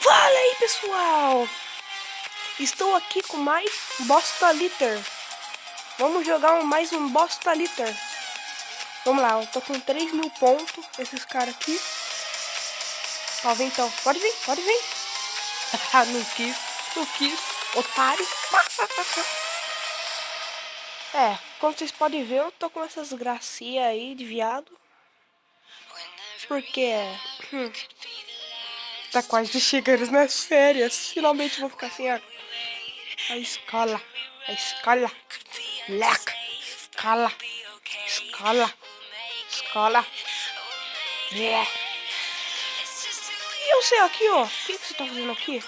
Fala aí, pessoal! Estou aqui com mais Bosta Litter. Vamos jogar mais um Bosta Litter. Vamos lá, eu tô com 3.000 pontos. Esses caras aqui. Ó, vem então. Pode vir, pode vir. Não quis, otário. Como vocês podem ver, eu tô com essas gracinhas aí de viado. Porque tá quase chegando nas férias. Finalmente vou ficar assim, ó. A escola. Leca. Escola. E eu sei aqui, ó. O que você tá fazendo aqui?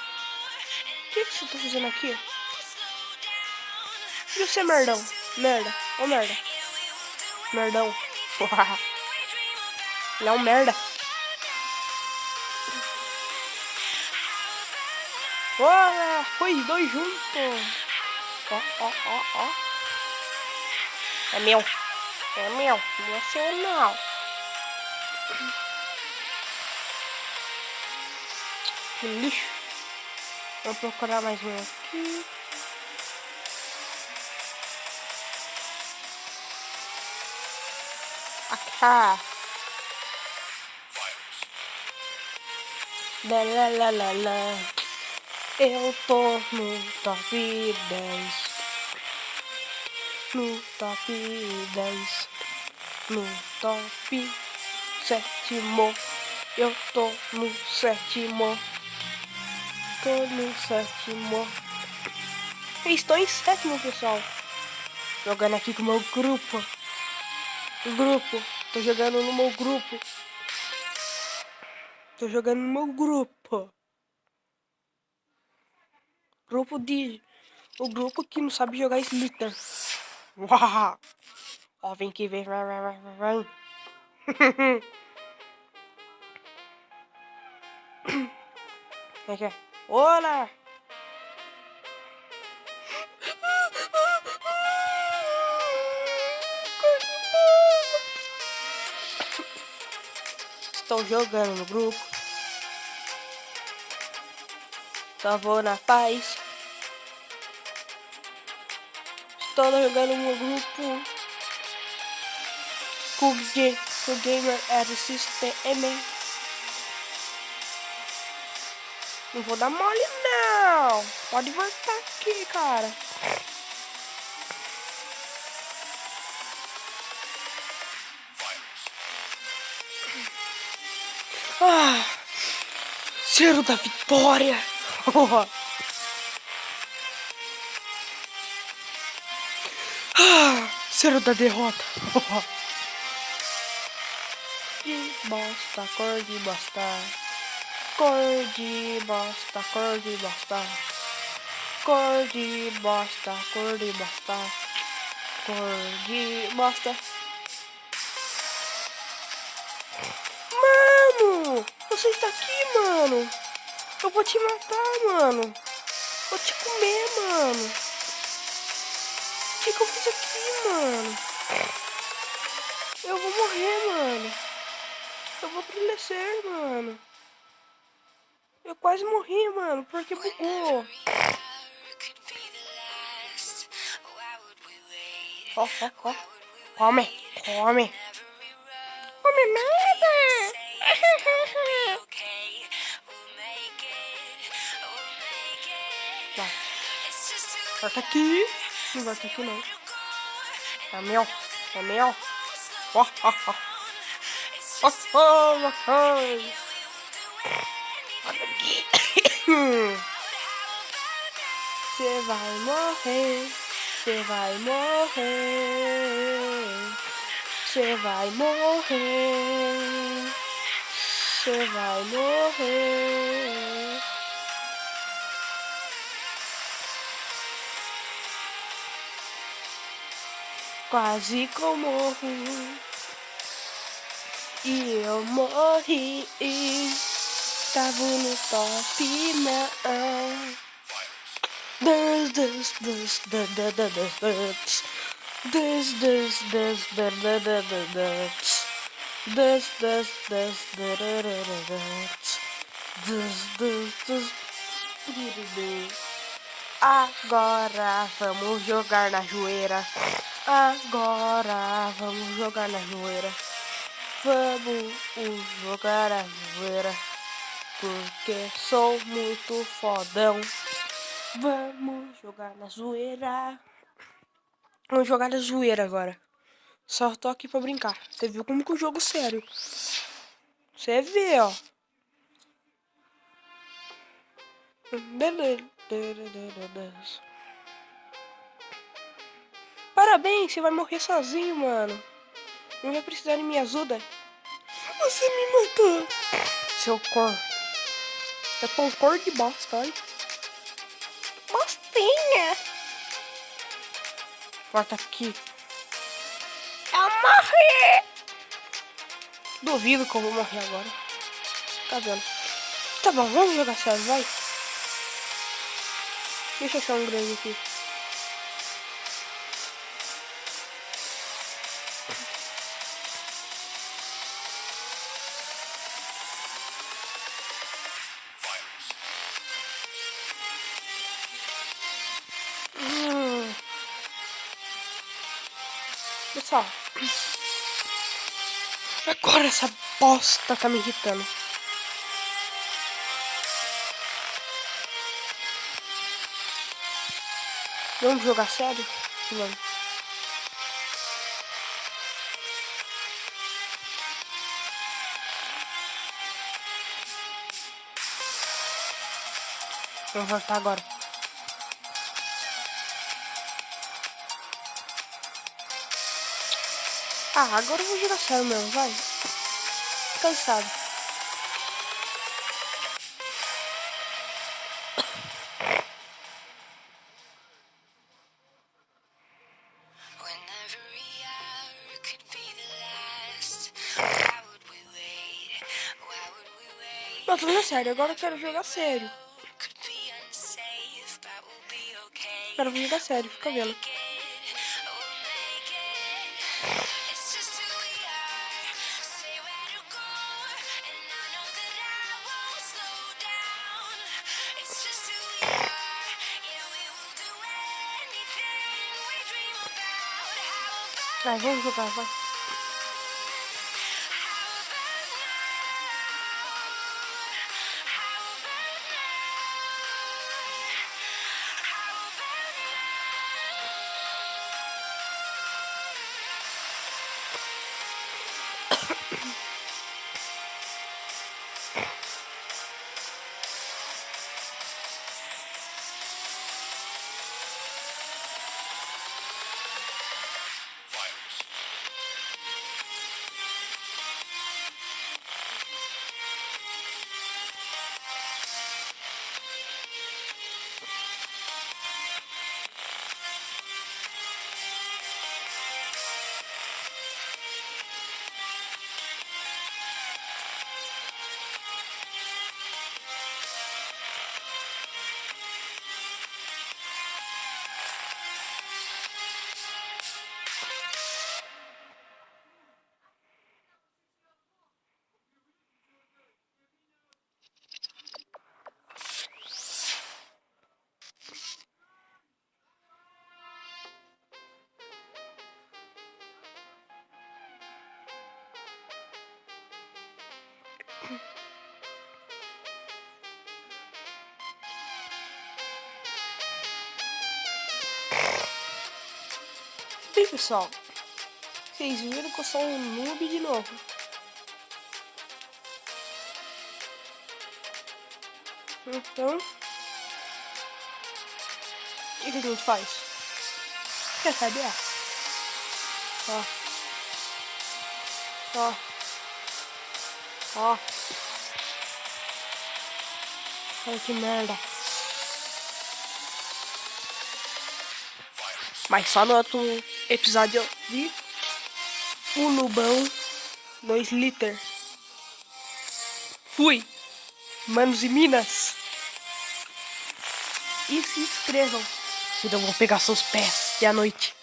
E você, merdão? Merda. Ô, merda. Merdão. Ele é um merda. Olha, foi dois juntos. Ó. É meu. Não é seu, não. Que lixo. Vou procurar mais um aqui. Acá. Lá. Eu tô no top 10. No top 10. No top 7º. Eu tô no 7º. Estou em 7º, pessoal. Jogando aqui com o meu grupo. Tô jogando no meu grupo. O grupo que não sabe jogar Slither. Uau! Ó, vem aqui, vem. Vem aqui. Olá! Estou jogando no grupo. Só vou na paz. Estou jogando no grupo. Com o Gamer RSSTM. Não vou dar mole, não. Pode voltar aqui, cara. Cheiro da vitória. Cheiro da derrota. De bosta, cor de bosta. Cor de bosta. Mano, você está aqui, mano. Eu vou te matar, mano. Vou te comer, mano. O que eu fiz aqui, mano? Eu vou morrer, mano. Eu vou prelecer, mano. Eu quase morri, mano, porque bugou. Ó. Come merda. Vai. Volta aqui. Não volta aqui, não. É meu. Bacana. Você vai morrer. Quase que eu morro. E eu morri. Tava no top, não. Agora vamos jogar na joeira. Agora vamos jogar na joeira. Vamos jogar na joeira. Porque sou muito fodão. Vamos jogar na zoeira. Vamos jogar na zoeira agora. Só tô aqui pra brincar. Você viu como que eu jogo sério? Você vê, ó. Parabéns, você vai morrer sozinho, mano. Não vai precisar de minha ajuda. Você me matou. Seu cor. Eu tô um cor de bosta, olha. Bostinha. Volta aqui. Eu morri. Duvido que eu vou morrer agora. Tá vendo? Tá bom, vamos jogar sério, vai. Deixa eu achar um grande aqui. Pessoal, agora essa bosta tá me irritando. Vamos jogar sério? Vamos. Vamos voltar agora. Ah, agora eu vou jogar sério mesmo, vai. Cansado. Não, tô falando sério, agora eu quero jogar sério. Quero jogar sério, fica vendo. Vai, vamos jogar, vai. Bem, pessoal, vocês viram que eu sou um noob de novo. Então, o que a gente faz? Quer saber? Ó. Ó. Ó. Olha que merda. Mas só no outro episódio de O Lobão no Slither. Fui, manos e minas. E se inscrevam. Então eu vou pegar seus pés de à noite.